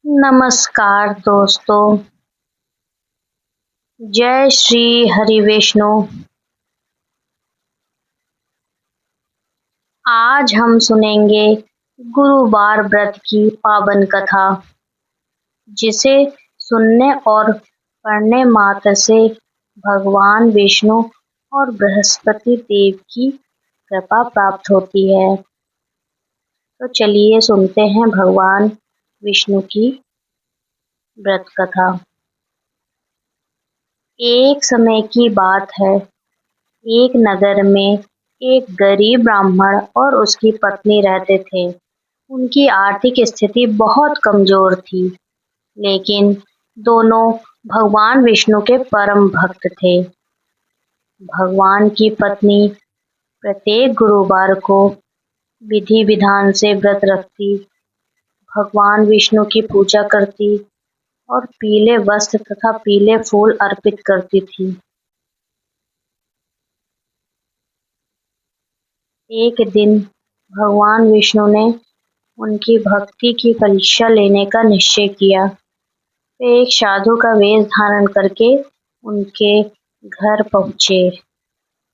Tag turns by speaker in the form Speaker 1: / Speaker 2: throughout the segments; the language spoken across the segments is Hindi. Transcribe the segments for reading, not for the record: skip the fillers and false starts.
Speaker 1: नमस्कार दोस्तों, जय श्री हरि विष्णु। आज हम सुनेंगे गुरुवार व्रत की पावन कथा, जिसे सुनने और पढ़ने मात्र से भगवान विष्णु और बृहस्पति देव की कृपा प्राप्त होती है। तो चलिए सुनते हैं भगवान विष्णु की व्रत कथा। एक समय की बात है, एक नगर में एक गरीब ब्राह्मण और उसकी पत्नी रहते थे। उनकी आर्थिक स्थिति बहुत कमजोर थी, लेकिन दोनों भगवान विष्णु के परम भक्त थे। भगवान की पत्नी प्रत्येक गुरुवार को विधि विधान से व्रत रखती, भगवान विष्णु की पूजा करती और पीले वस्त्र तथा पीले फूल अर्पित करती थी। एक दिन भगवान विष्णु ने उनकी भक्ति की परीक्षा लेने का निश्चय किया। वे एक साधु का वेश धारण करके उनके घर पहुँचे।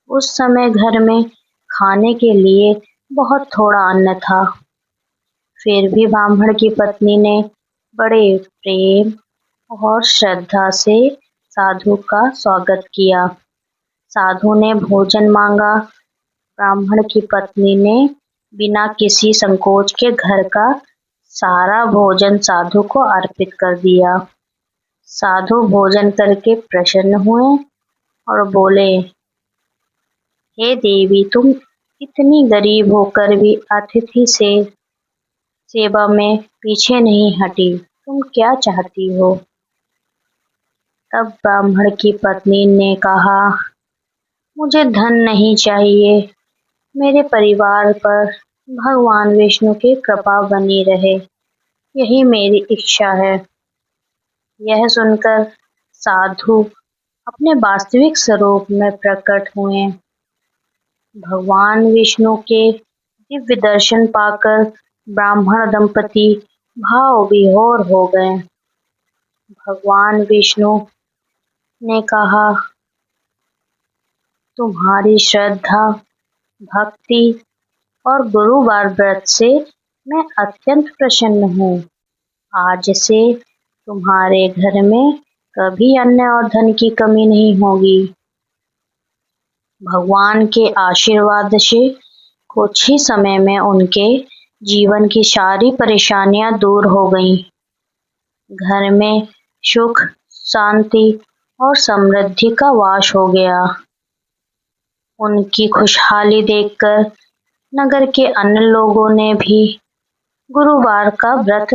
Speaker 1: उस समय घर में खाने के लिए बहुत थोड़ा अन्न था। फिर भी ब्राह्मण की पत्नी ने बड़े प्रेम और श्रद्धा से साधु का स्वागत किया। साधु ने भोजन मांगा। ब्राह्मण की पत्नी ने बिना किसी संकोच के घर का सारा भोजन साधु को अर्पित कर दिया। साधु भोजन करके प्रसन्न हुए और बोले, हे देवी, तुम इतनी गरीब होकर भी अतिथि से सेवा में पीछे नहीं हटी, तुम क्या चाहती हो? तब ब्राह्मण की पत्नी ने कहा, मुझे धन नहीं चाहिए, मेरे परिवार पर भगवान विष्णु की कृपा बनी रहे, यही मेरी इच्छा है। यह सुनकर साधु अपने वास्तविक स्वरूप में प्रकट हुए। भगवान विष्णु के दिव्य दर्शन पाकर ब्राह्मण दंपति भाव विभोर हो गए। भगवान विष्णु ने कहा, तुम्हारी श्रद्धा, भक्ति और गुरुवार व्रत से मैं अत्यंत प्रसन्न हूँ। आज से तुम्हारे घर में कभी अन्न और धन की कमी नहीं होगी। भगवान के आशीर्वाद से कुछ ही समय में उनके जीवन की सारी परेशानियां दूर हो गईं। घर में सुख, शांति और समृद्धि का वास हो गया। उनकी खुशहाली देखकर नगर के अन्य लोगों ने भी गुरुवार का व्रत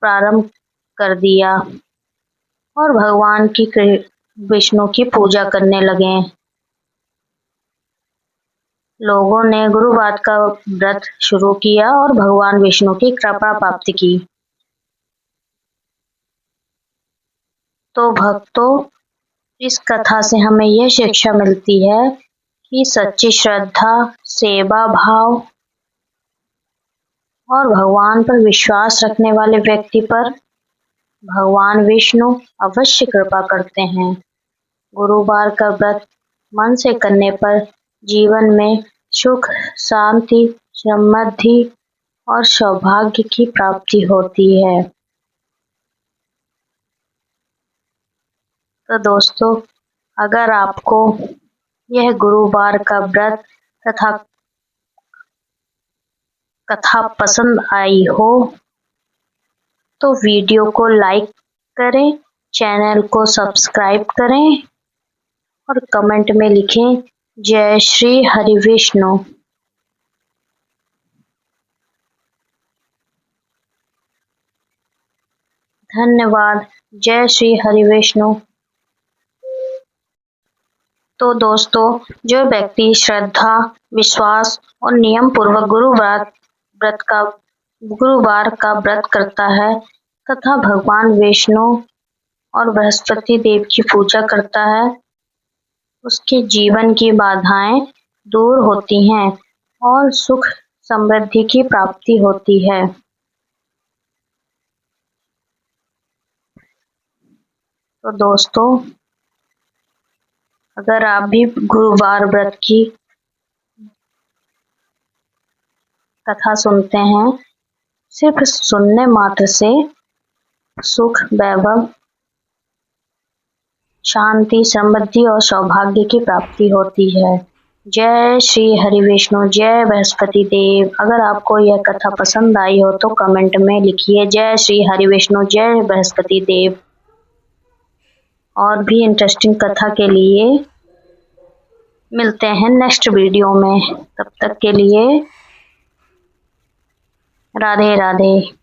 Speaker 1: प्रारंभ कर दिया और भगवान की विष्णु की पूजा करने लगे। लोगों ने गुरुवार का व्रत शुरू किया और भगवान विष्णु की कृपा प्राप्त की। तो भक्तों, इस कथा से हमें यह शिक्षा मिलती है कि सच्ची श्रद्धा, सेवा भाव और भगवान पर विश्वास रखने वाले व्यक्ति पर भगवान विष्णु अवश्य कृपा करते हैं। गुरुवार का व्रत मन से करने पर जीवन में सुख, शांति, समृद्धि और सौभाग्य की प्राप्ति होती है। तो दोस्तों, अगर आपको यह गुरुवार का व्रत तथा कथा पसंद आई हो तो वीडियो को लाइक करें, चैनल को सब्सक्राइब करें और कमेंट में लिखें, जय श्री हरि विष्णु। धन्यवाद। जय श्री हरि विष्णु। तो दोस्तों, जो व्यक्ति श्रद्धा, विश्वास और नियम पूर्वक गुरुवार का व्रत करता है तथा भगवान विष्णु और बृहस्पति देव की पूजा करता है, उसके जीवन की बाधाएं दूर होती हैं और सुख समृद्धि की प्राप्ति होती है। तो दोस्तों, अगर आप भी गुरुवार व्रत की कथा सुनते हैं, सिर्फ सुनने मात्र से सुख, वैभव, शांति, समृद्धि और सौभाग्य की प्राप्ति होती है। जय श्री हरि विष्णु, जय बृहस्पति देव। अगर आपको यह कथा पसंद आई हो तो कमेंट में लिखिए जय श्री हरि विष्णु, जय बृहस्पति देव। और भी इंटरेस्टिंग कथा के लिए मिलते हैं नेक्स्ट वीडियो में। तब तक के लिए राधे राधे।